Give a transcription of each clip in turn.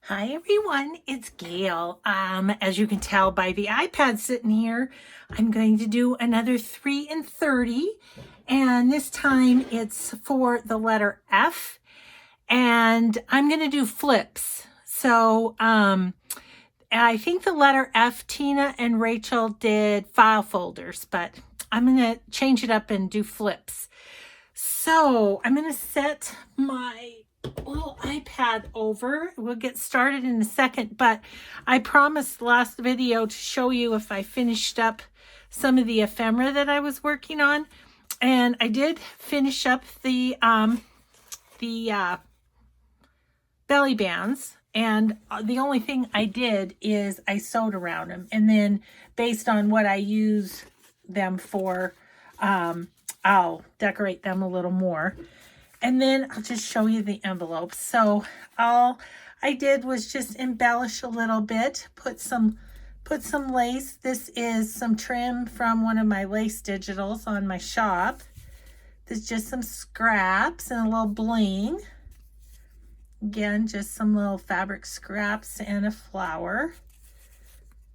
Hi everyone, it's Gail. As you can tell by the iPad sitting here, I'm going to do another 3 and 30, and this time it's for the letter F, and I'm going to do flips. So I think the letter F, Tina and Rachel did file folders, but I'm going to change it up and do flips. So I'm going to set my little iPad over. We'll get started in a second, but I promised last video to show you if I finished up some of the ephemera that I was working on, and I did finish up the belly bands, and the only thing I did is I sewed around them, and then based on what I use them for, I'll decorate them a little more. And then I'll just show you the envelopes. So all I did was just embellish a little bit, put some lace. This is some trim from one of my lace digitals on my shop. There's just some scraps and a little bling. Again, just some little fabric scraps and a flower.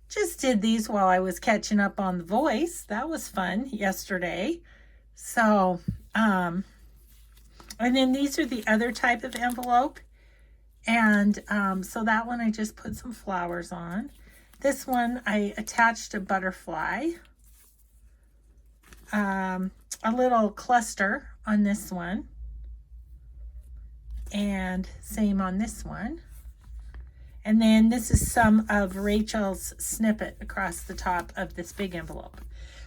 Just did these while I was catching up on The Voice. That was fun yesterday. So, and then these are the other type of envelope. And so that one I just put some flowers on. This one I attached a butterfly. A little cluster on this one. And same on this one. And then this is some of Rachel's snippet across the top of this big envelope.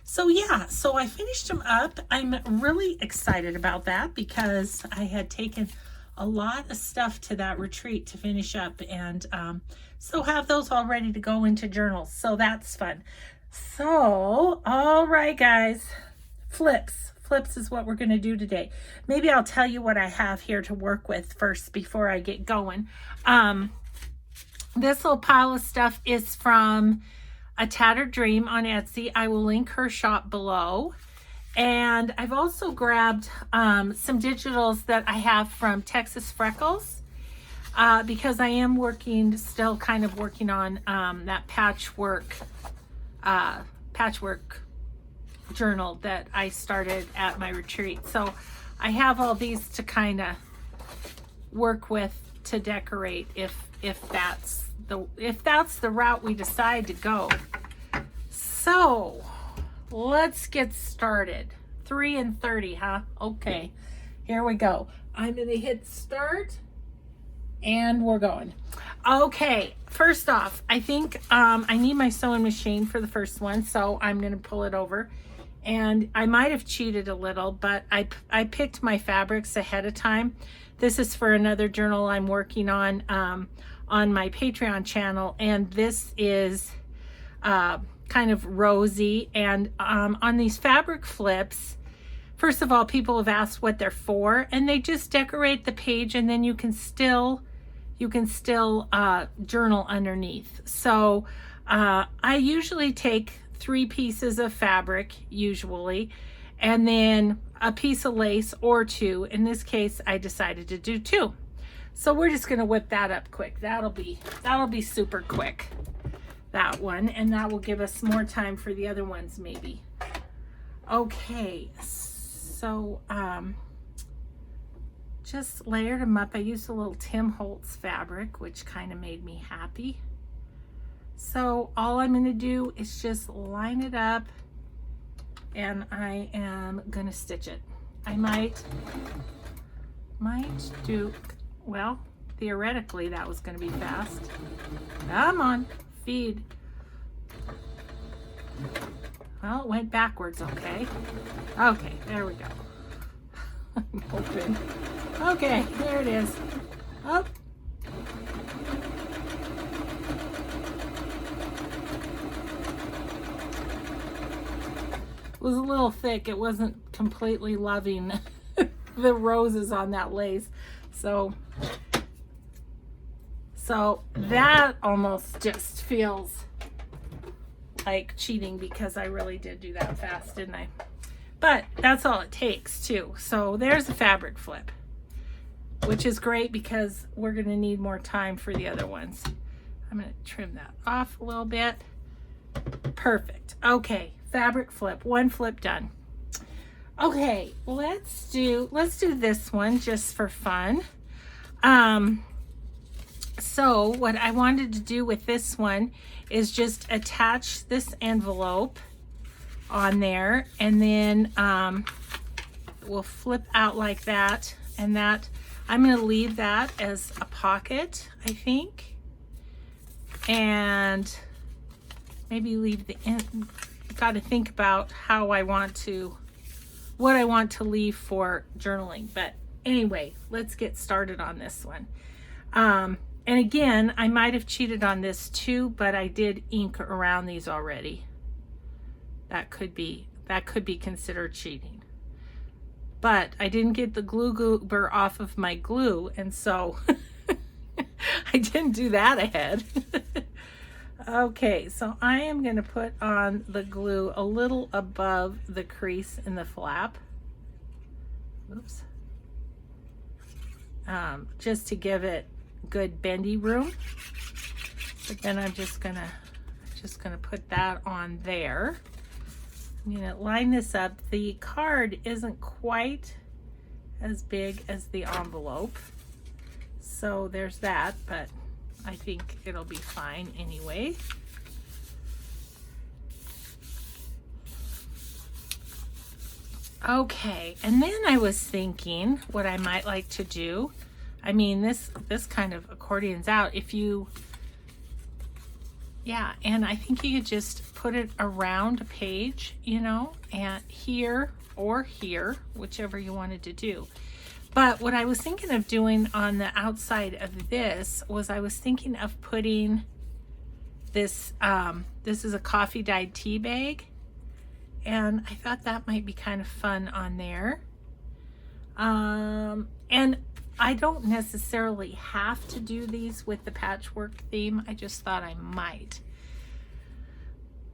So yeah, so I finished them up. I'm really excited about that because I had taken a lot of stuff to that retreat to finish up, and so have those all ready to go into journals. So that's fun. So, all right, guys, flips. Flips is what we're going to do today. Maybe I'll tell you what I have here to work with first before I get going. This little pile of stuff is from A Tattered Dream on Etsy. I will link her shop below. And I've also grabbed some digitals that I have from Texas Freckles because I am still kind of working on that patchwork journal that I started at my retreat. So I have all these to kind of work with to decorate if that's the route we decide to go. So let's get started. 3 and 30, huh? Okay, here we go. I'm gonna hit start and we're going. Okay, first off, I think I need my sewing machine for the first one, so I'm gonna pull it over. And I might have cheated a little, but I picked my fabrics ahead of time. This is for another journal I'm working on my Patreon channel, and this is kind of rosy. And on these fabric flips, first of all, people have asked what they're for, and they just decorate the page, and then you can still journal underneath. So I usually take 3 pieces of fabric usually, and then a piece of lace or 2. In this case, I decided to do 2. So we're just going to whip that up quick. That'll be super quick, that one, and that will give us more time for the other ones maybe. Okay, so just layered them up. I used a little Tim Holtz fabric, which kind of made me happy. So all I'm going to do is just line it up, and I am going to stitch it. I might do, well, theoretically that was going to be fast. Come on, feed. Well, it went backwards, okay. Okay, there we go. I'm hoping. Okay, there it is. Oh. Was a little thick. It wasn't completely loving the roses on that lace. So that almost just feels like cheating because I really did do that fast, didn't I? But that's all it takes too. So there's a fabric flip. which is great because we're going to need more time for the other ones. I'm going to trim that off a little bit. Perfect. Okay, fabric flip, one flip done. Okay, let's do this one just for fun. So what I wanted to do with this one is just attach this envelope on there, and then we'll flip out like that, and that I'm going to leave that as a pocket, I think, and maybe leave the end. Got to think about how I want to, what I want to leave for journaling. But anyway, let's get started on this one. And again, I might have cheated on this too, but I did ink around these already. That could be considered cheating. But I didn't get the glue goober off of my glue, and so I didn't do that ahead. Okay, so I am going to put on the glue a little above the crease in the flap. Oops. Just to give it good bendy room. But then I'm just gonna put that on there. I'm gonna line this up. The card isn't quite as big as the envelope, so there's that, but I think it'll be fine anyway. Okay, and then I was thinking what I might like to do. I mean, this kind of accordions out if you, yeah, and I think you could just put it around a page, you know, and here or here, whichever you wanted to do. But what I was thinking of doing on the outside of this was I was thinking of putting this, this is a coffee dyed tea bag, and I thought that might be kind of fun on there. And I don't necessarily have to do these with the patchwork theme. I just thought I might.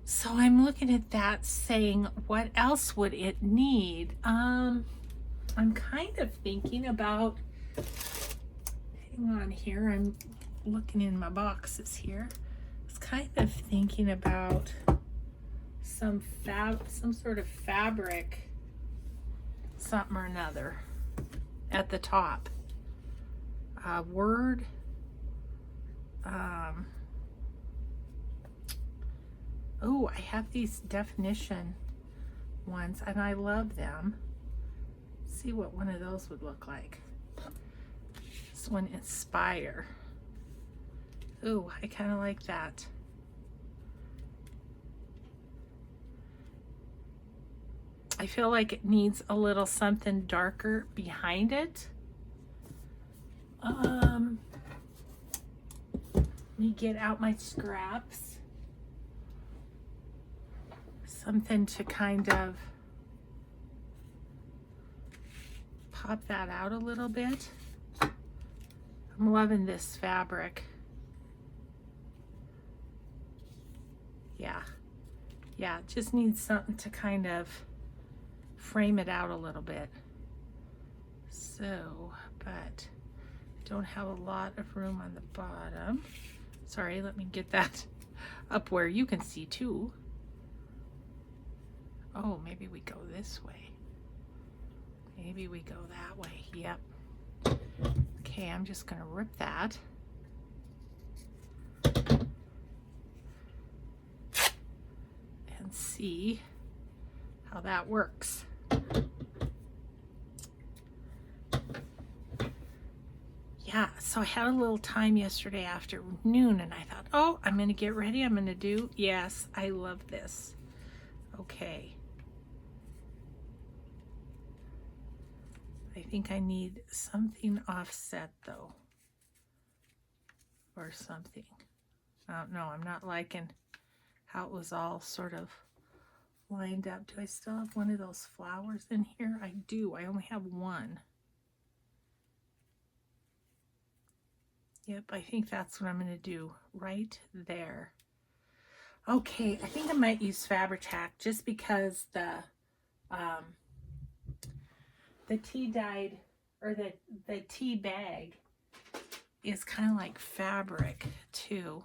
So I'm looking at that saying, what else would it need? I'm kind of thinking about, hang on here, I'm looking in my boxes here. I was kind of thinking about some sort of fabric, something or another at the top. Word, oh, I have these definition ones and I love them. Let's see what one of those would look like. This one, inspire. Ooh, I kind of like that. I feel like it needs a little something darker behind it. Let me get out my scraps. Something to kind of pop that out a little bit. I'm loving this fabric. Yeah, it just needs something to kind of frame it out a little bit. So, but don't have a lot of room on the bottom. Sorry, let me get that up where you can see too. Oh, maybe we go this way. Maybe we go that way. Yep. Okay, I'm just gonna rip that. And see how that works. Yeah, so I had a little time yesterday afternoon and I thought, oh, I'm going to get ready. I'm going to do, yes, I love this. Okay. I think I need something offset though. Or something. I don't know. I'm not liking how it was all sort of lined up. Do I still have one of those flowers in here? I do. I only have one. Yep, I think that's what I'm going to do right there. Okay, I think I might use Fabri-Tac just because the tea dyed or the tea bag is kind of like fabric too.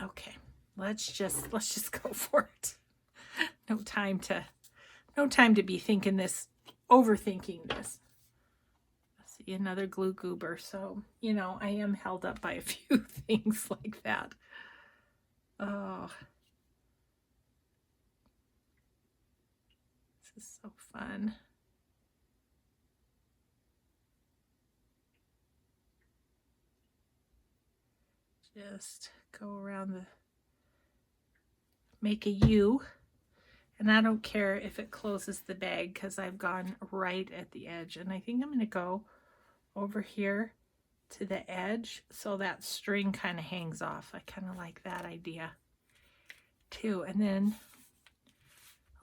Okay, let's just go for it. No time to be overthinking this. See, another glue goober. So, you know, I am held up by a few things like that. Oh, this is so fun. Just go around make a U, and I don't care if it closes the bag because I've gone right at the edge, and I think I'm going to go over here to the edge so that string kind of hangs off. I kind of like that idea too. And then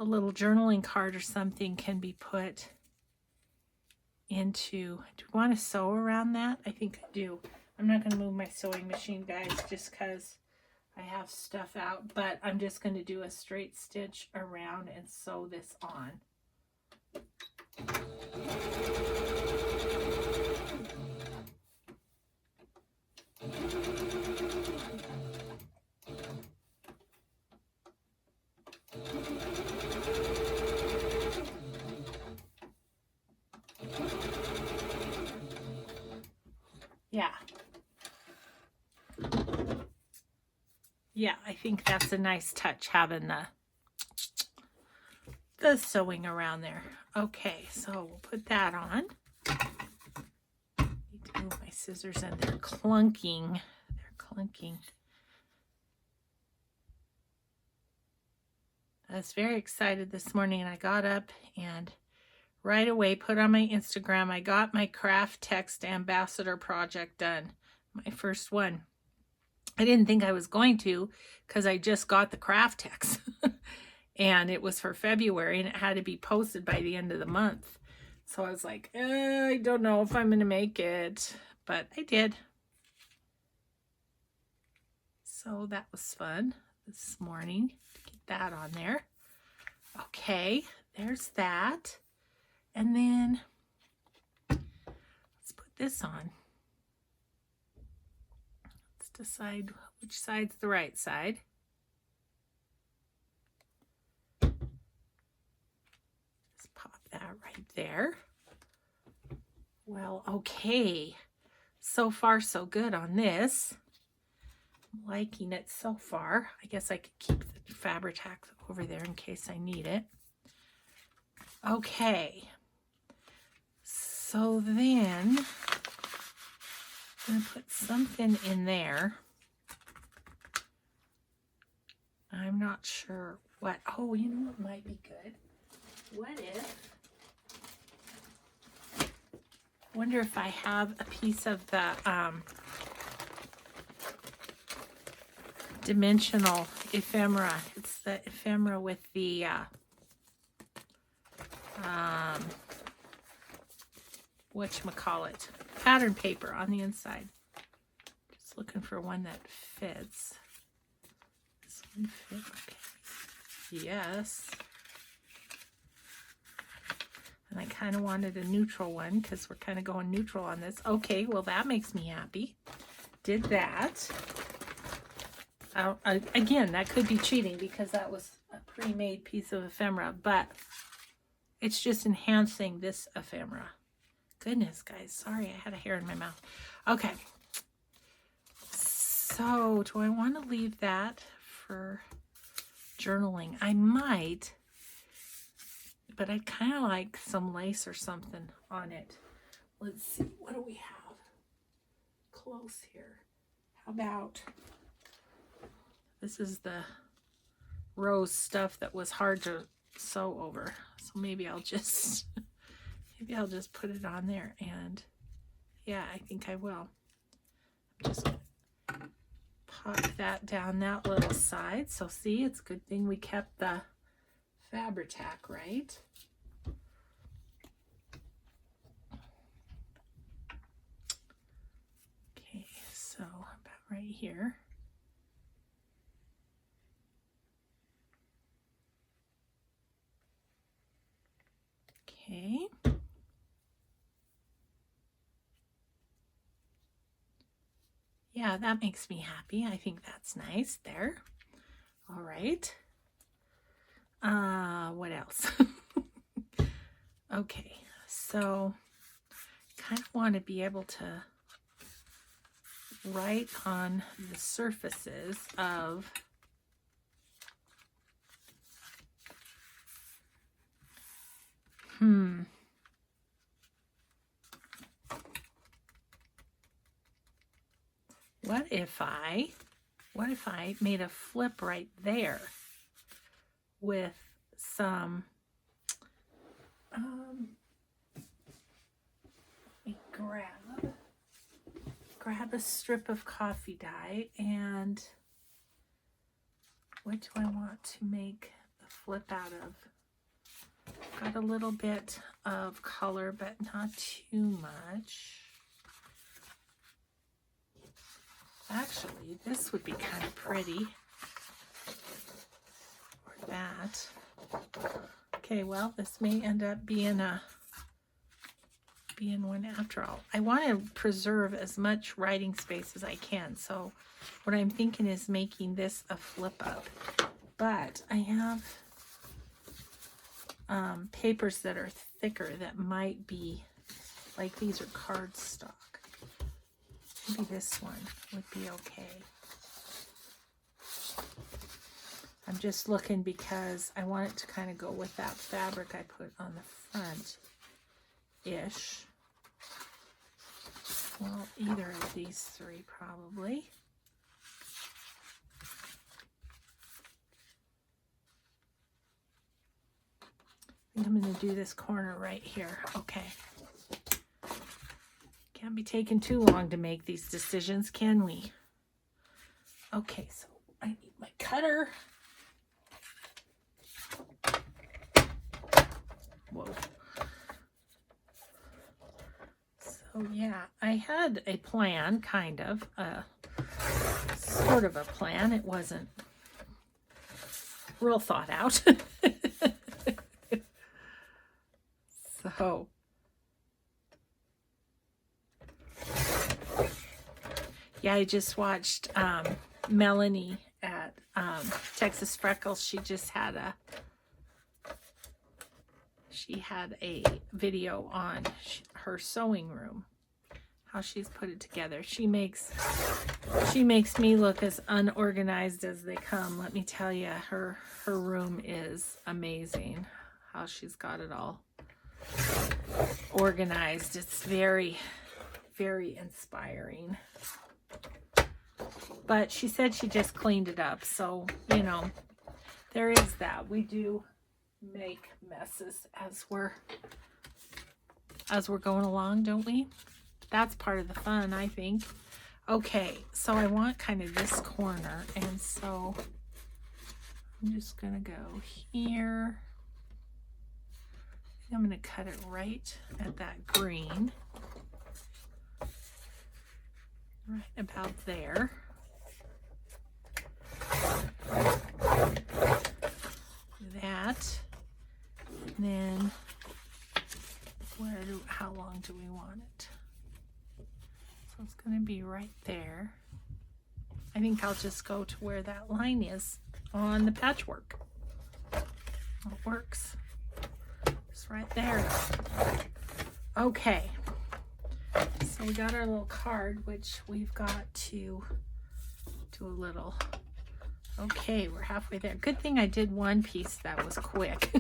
a little journaling card or something can be put into, do you want to sew around that? I think I do. I'm not going to move my sewing machine, guys, just because I have stuff out, but I'm just going to do a straight stitch around and sew this on. Yeah. Yeah, I think that's a nice touch, having the sewing around there. Okay, so we'll put that on. Need to move my scissors, and they're clunking. They're clunking. I was very excited this morning, and I got up and right away put on my Instagram, I got my craft text ambassador project done. My first one. I didn't think I was going to because I just got the craft text and it was for February and it had to be posted by the end of the month. So I was like, I don't know if I'm going to make it, but I did. So that was fun this morning to get that on there. Okay, there's that. And then let's put this on. Decide which side's the right side. Just pop that right there. Well, okay. So far, so good on this. I'm liking it so far. I guess I could keep the fabric tack over there in case I need it. Okay. So then I'm going to put something in there. I'm not sure what. Oh, you know what might be good? What if, wonder if I have a piece of the dimensional ephemera. It's the ephemera with the whatchamacallit, pattern paper on the inside. Just looking for one that fits. This one fits. Okay. Yes. And I kind of wanted a neutral one because we're kind of going neutral on this. Okay, well that makes me happy. Did that. Again, that could be cheating because that was a pre-made piece of ephemera, but it's just enhancing this ephemera. Goodness, guys, sorry, I had a hair in my mouth. Okay, so do I want to leave that for journaling? I might, but I'd kind of like some lace or something on it. Let's see, what do we have close here? How about, this is the rose stuff that was hard to sew over, so maybe I'll just put it on there, and yeah, I think I will. Just pop that down that little side. So see, it's a good thing we kept the fabric tack, right? Okay, so about right here. Okay, Yeah, that makes me happy. I think that's nice there. All right. What else? Okay, so kind of want to be able to write on the surfaces of what if I made a flip right there with some grab a strip of coffee dye, and what do I want to make the flip out of? Got a little bit of color, but not too much. Actually, this would be kind of pretty. Or that. Okay, well, this may end up being one after all. I want to preserve as much writing space as I can, so what I'm thinking is making this a flip up. But I have papers that are thicker that might be, like these are cardstock. Maybe this one would be okay. I'm just looking because I want it to kind of go with that fabric I put on the front-ish. Well, either of these three probably. I think I'm going to do this corner right here. Okay. Can't be taking too long to make these decisions, can we? Okay, so I need my cutter. Whoa. So yeah, I had a plan, kind of, sort of a plan. It wasn't real thought out. So yeah, I just watched Melanie at Texas Freckles. She had a video on her sewing room, how she's put it together. She makes me look as unorganized as they come. Let me tell you, her room is amazing, how she's got it all organized. It's very, very inspiring. But she said she just cleaned it up, so you know, there is that. We do make messes as we're going along, don't we? That's part of the fun, I think. Okay, so I want kind of this corner, and so I'm just gonna go here. I'm gonna cut it right at that green, right about there. That, and then how long do we want it? So it's going to be right there. I think I'll just go to where that line is on the patchwork. It works. It's right there. Okay. So we got our little card, which we've got to do a little. Okay, we're halfway there. Good thing I did one piece that was quick.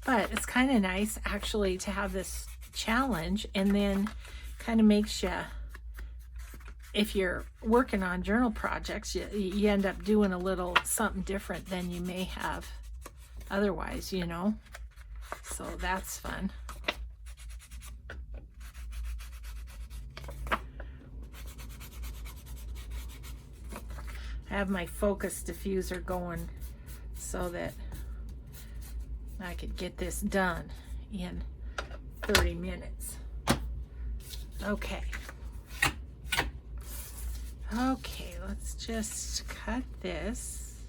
But it's kind of nice actually to have this challenge, and then kind of makes you, if you're working on journal projects, you end up doing a little something different than you may have otherwise, you know. So that's fun. I have my focus diffuser going so that I could get this done in 30 minutes. Okay. Okay, let's just cut this.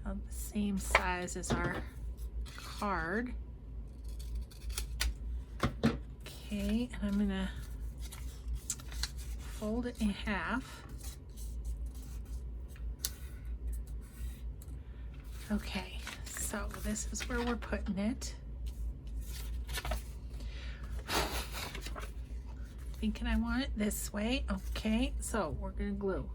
about the same size as our card. Okay, and I'm gonna fold it in half. Okay, so this is where we're putting it. Thinking I want it this way. Okay, so we're gonna glue.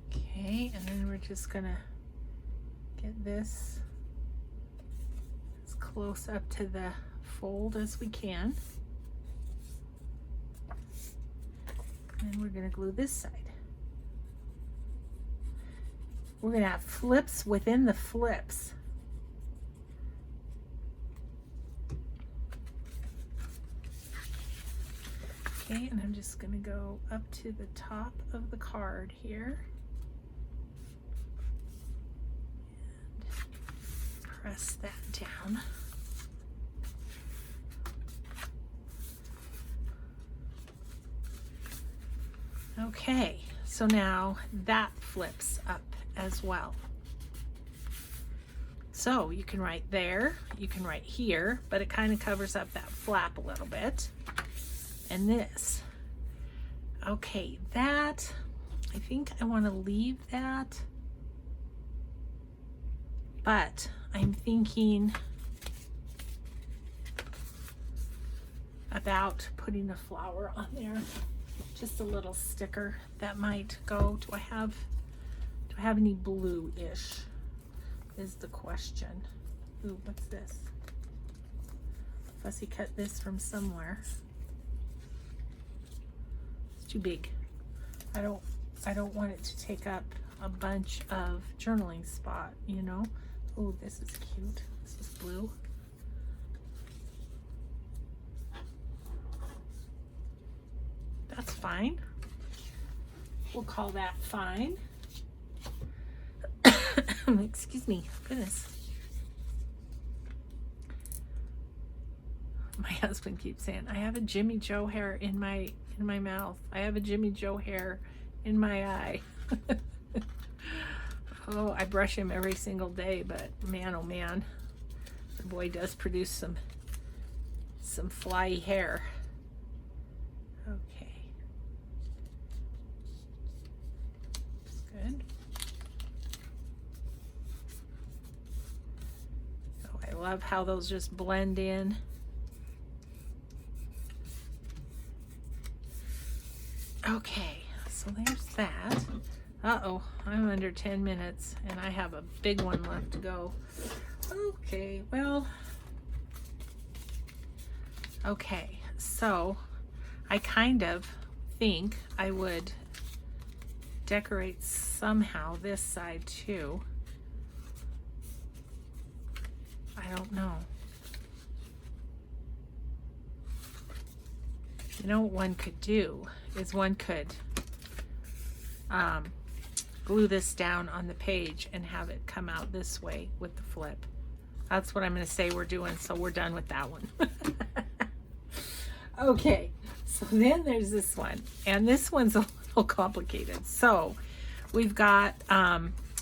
Okay, and then we're just gonna get this as close up to the fold as we can. And we're gonna glue this side. We're gonna have flips within the flips. Okay, and I'm just gonna go up to the top of the card here. And press that down. Okay, so now that flips up as well. So you can write there, you can write here, but it kind of covers up that flap a little bit. And this. Okay, that, I think I want to leave that, but I'm thinking about putting a flower on there. Just a little sticker that might go. Do I have any blue-ish is the question. Ooh, what's this? Fussy cut this from somewhere. It's too big. I don't want it to take up a bunch of journaling spot, you know? Oh, this is cute. This is blue. That's fine. We'll call that fine. Excuse me, goodness. My husband keeps saying, I have a Jimmy Joe hair in my mouth. I have a Jimmy Joe hair in my eye. Oh, I brush him every single day, but man, oh man, the boy does produce some flyy hair. Okay. That's good. Oh, I love how those just blend in. Okay, so there's that. Uh-oh, I'm under 10 minutes and I have a big one left to go. Okay, well, okay, so I kind of think I would decorate somehow this side too. I don't know. You know what one could do is one could glue this down on the page and have it come out this way with the flip. That's what I'm going to say we're doing, so we're done with that one. Okay, so then there's this one, and this one's a little complicated. So we've got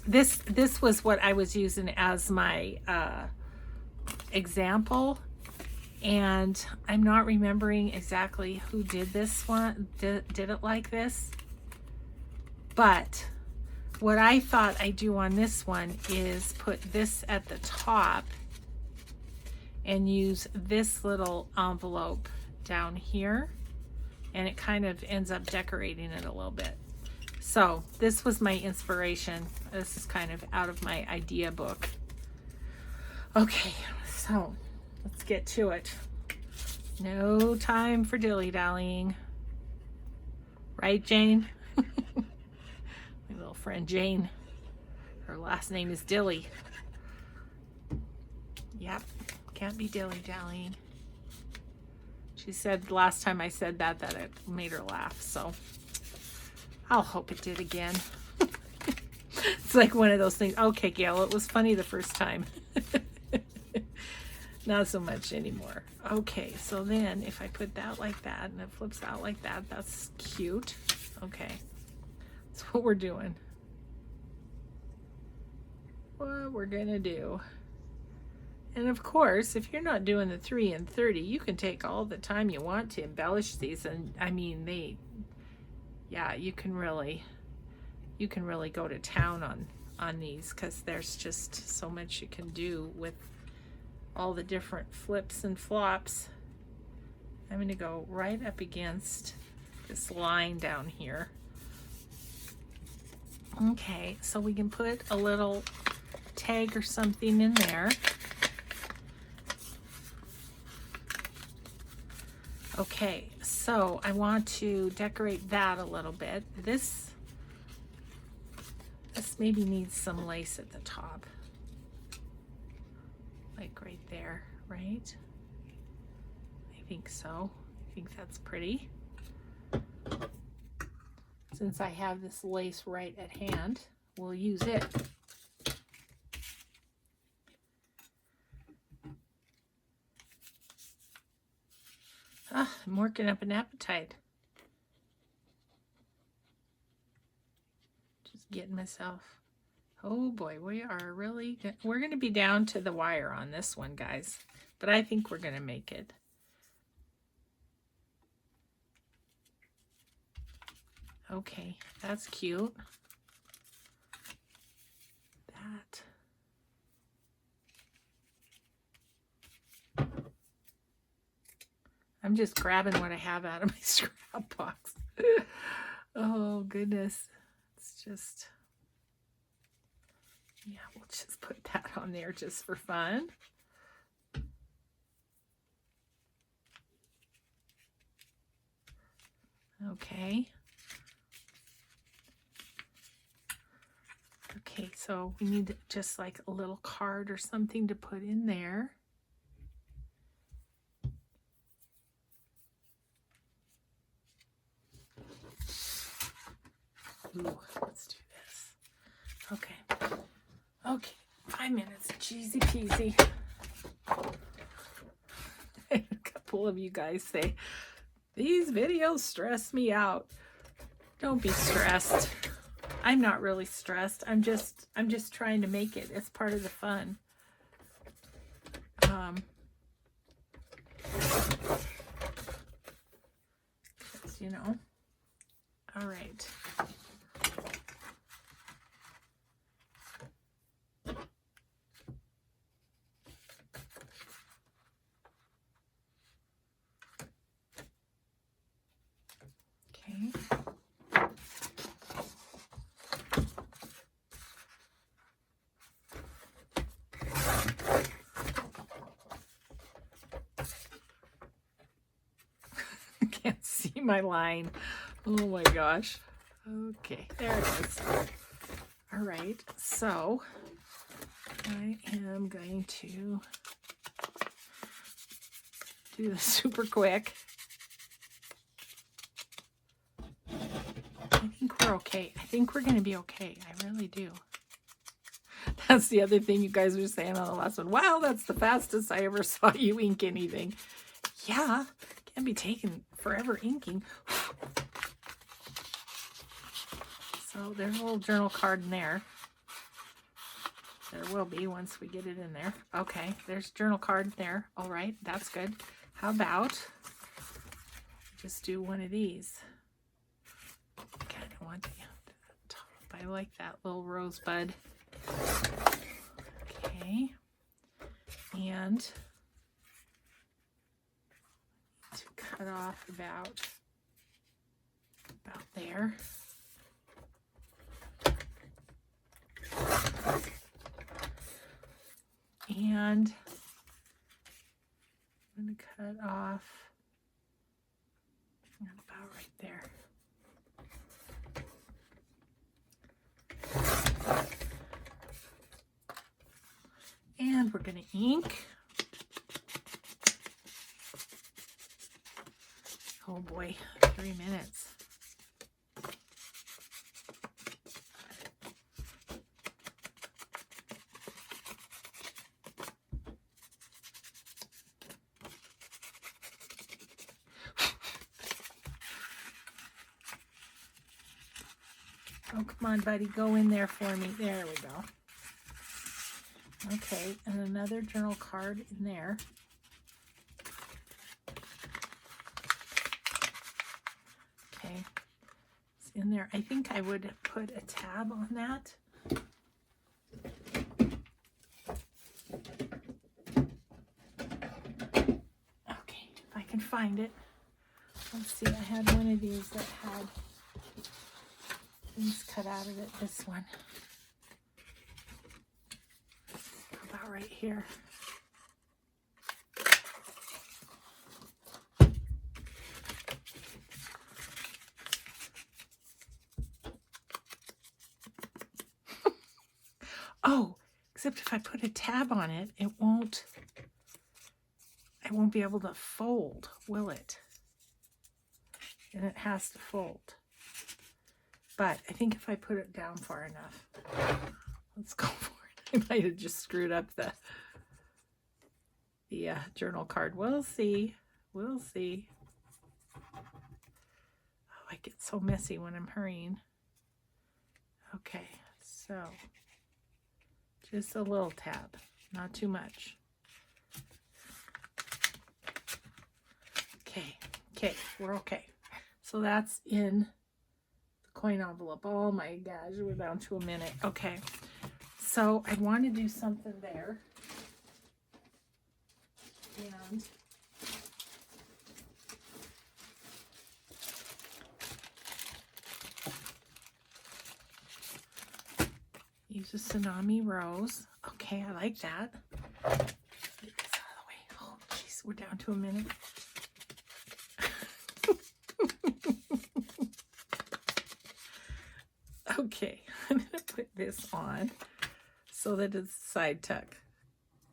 this was what I was using as my example, and I'm not remembering exactly who did this one, did it like this, but what I thought I'd do on this one is put this at the top and use this little envelope down here, and it kind of ends up decorating it a little bit. So this was my inspiration. This is kind of out of my idea book. Okay, so let's get to it. No time for dilly-dallying. Right, Jane? My little friend Jane. Her last name is Dilly. Yep, can't be dilly-dallying. She said last time I said that it made her laugh, so I'll hope it did again. It's like one of those things. Okay, Gail, it was funny the first time. Not so much anymore. Okay, so then if I put that like that and it flips out like that, that's cute. Okay, that's what we're doing. What we're gonna do. And of course, if you're not doing the 3 and 30, you can take all the time you want to embellish these. And I mean, yeah, you can really go to town on these, because there's just so much you can do with all the different flips and flops. I'm going to go right up against this line down here. Okay, so we can put a little tag or something in there. Okay, so I want to decorate that a little bit. This maybe needs some lace at the top. Like right there, right? I think so. I think that's pretty. Since I have this lace right at hand, we'll use it. I'm working up an appetite. Just getting myself. Oh boy, we're going to be down to the wire on this one, guys. But I think we're going to make it. Okay, that's cute. I'm just grabbing what I have out of my scrap box. Oh goodness. It's just, yeah, we'll just put that on there just for fun. Okay. Okay, so we need just like a little card or something to put in there. Ooh, let's do this. Okay. Okay, 5 minutes. Cheesy peasy. A couple of you guys say, these videos stress me out. Don't be stressed. I'm not really stressed. I'm just trying to make it. It's part of the fun. You know. All right. Okay. Can't see my line. Oh my gosh. Okay, there it is. All right, so I am going to do this super quick. I think we're okay. I think we're going to be okay. I really do. That's the other thing you guys were saying on the last one. Wow, that's the fastest I ever saw you ink anything. Yeah, can't be taking forever inking. So there's a little journal card in there. There will be once we get it in there. Okay, there's journal card there. All right, that's good. How about just do one of these? I kind of want the top. I like that little rosebud. Okay, and to cut off about there. And I'm going to cut off about right there. And we're going to ink. Oh boy, 3 minutes. Oh, come on, buddy. Go in there for me. There we go. Okay, and another journal card in there. Okay, it's in there. I think I would put a tab on that. Okay, if I can find it. Let's see, I had one of these that had things cut out of it. This one. About right here. Oh, except if I put a tab on it, I won't be able to fold, will it? And it has to fold. But I think if I put it down far enough, let's go for it. I might have just screwed up the journal card. We'll see. We'll see. Oh, I get so messy when I'm hurrying. Okay, so just a little tab, not too much. Okay, we're okay. So that's in the coin envelope. Oh my gosh, we're down to a minute. Okay, so I want to do something there. And use a tsunami rose. Okay, I like that. Get this out of the way. Oh, jeez, we're down to a minute. Okay, I'm going to put this on so that it's side tuck,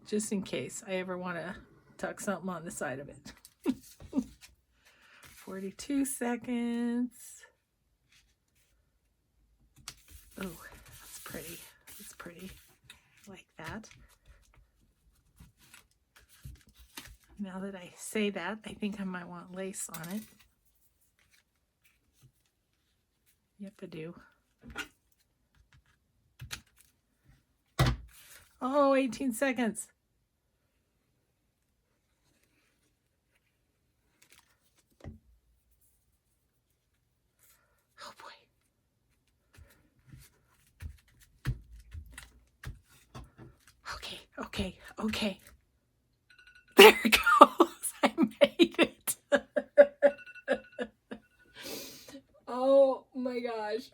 just in case I ever want to tuck something on the side of it. 42 seconds. Oh, that's pretty. That's pretty. Like that. Now that I say that, I think I might want lace on it. Yep, I do. Oh, 18 seconds. Oh boy. Okay. There it goes. I made it. Oh my gosh.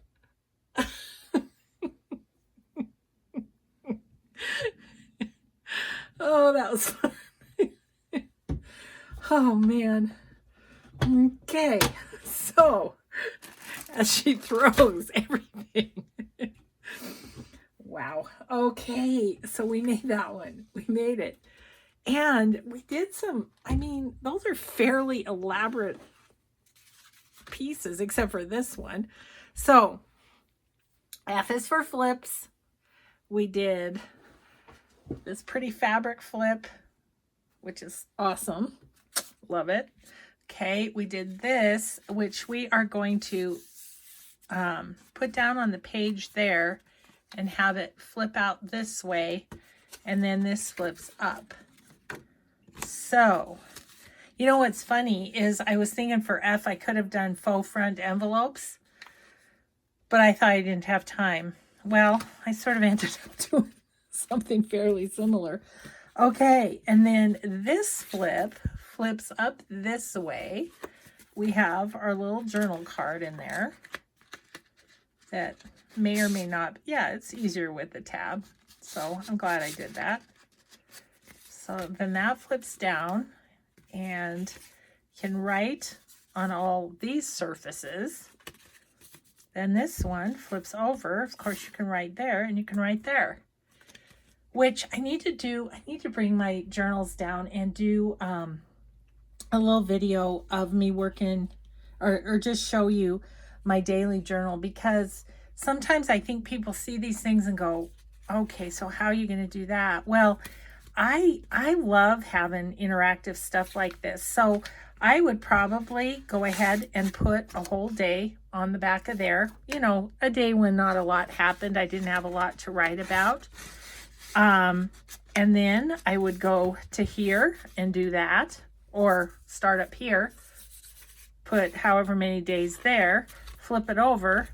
Oh, that was fun. Oh man. Okay, so as she throws everything. Wow. Okay, so we made that one. We made it. And we did some, I mean, those are fairly elaborate pieces, except for this one. So, F is for flips. We did this pretty fabric flip, which is awesome. Love it. Okay, we did this, which we are going to put down on the page there and have it flip out this way, and then this flips up. So, you know what's funny is I was thinking for F, I could have done faux front envelopes, but I thought I didn't have time. Well, I sort of ended up doing something fairly similar. Okay, and then this flips up this way. We have our little journal card in there that may or may not, yeah, it's easier with the tab. So I'm glad I did that. So then that flips down, and you can write on all these surfaces. Then this one flips over. Of course, you can write there, and you can write there. Which I need to do, I need to bring my journals down and do a little video of me working, or just show you my daily journal, because sometimes I think people see these things and go, okay, so how are you going to do that? Well, I love having interactive stuff like this. So I would probably go ahead and put a whole day on the back of there. You know, a day when not a lot happened. I didn't have a lot to write about. And then I would go to here and do that, or start up here, put however many days there, flip it over,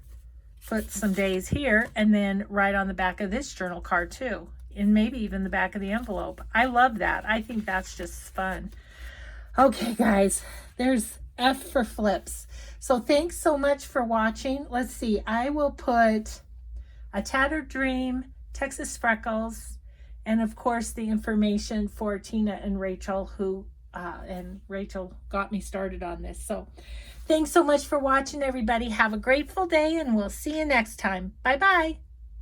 put some days here, and then write on the back of this journal card too, and maybe even the back of the envelope. I love that. I think that's just fun. Okay, guys, there's F for flips. So thanks so much for watching. Let's see, I will put A Tattered Dream, Texas Freckles, and of course the information for Tina and Rachel, who and Rachel got me started on this. So thanks so much for watching, everybody. Have a grateful day, and we'll see you next time. Bye-bye.